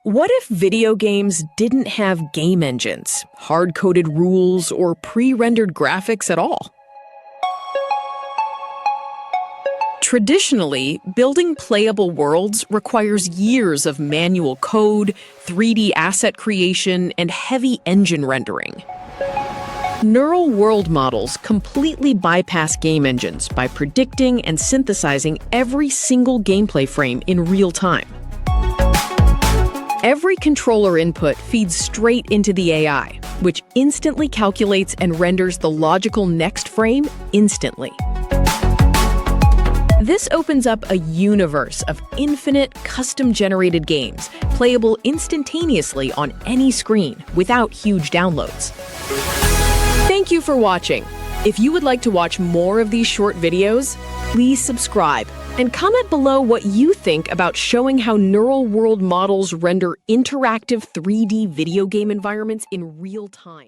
What if video games didn't have game engines, hard-coded rules, or pre-rendered graphics at all? Traditionally, building playable worlds requires years of manual code, 3D asset creation, and heavy engine rendering. Neural world models completely bypass game engines by predicting and synthesizing every single gameplay frame in real time. Every controller input feeds straight into the AI, which instantly calculates and renders the logical next frame instantly. This opens up a universe of infinite, custom-generated games, playable instantaneously on any screen without huge downloads. Thank you for watching. If you would like to watch more of these short videos, please subscribe and comment below what you think about showing how neural world models render interactive 3D video game environments in real time.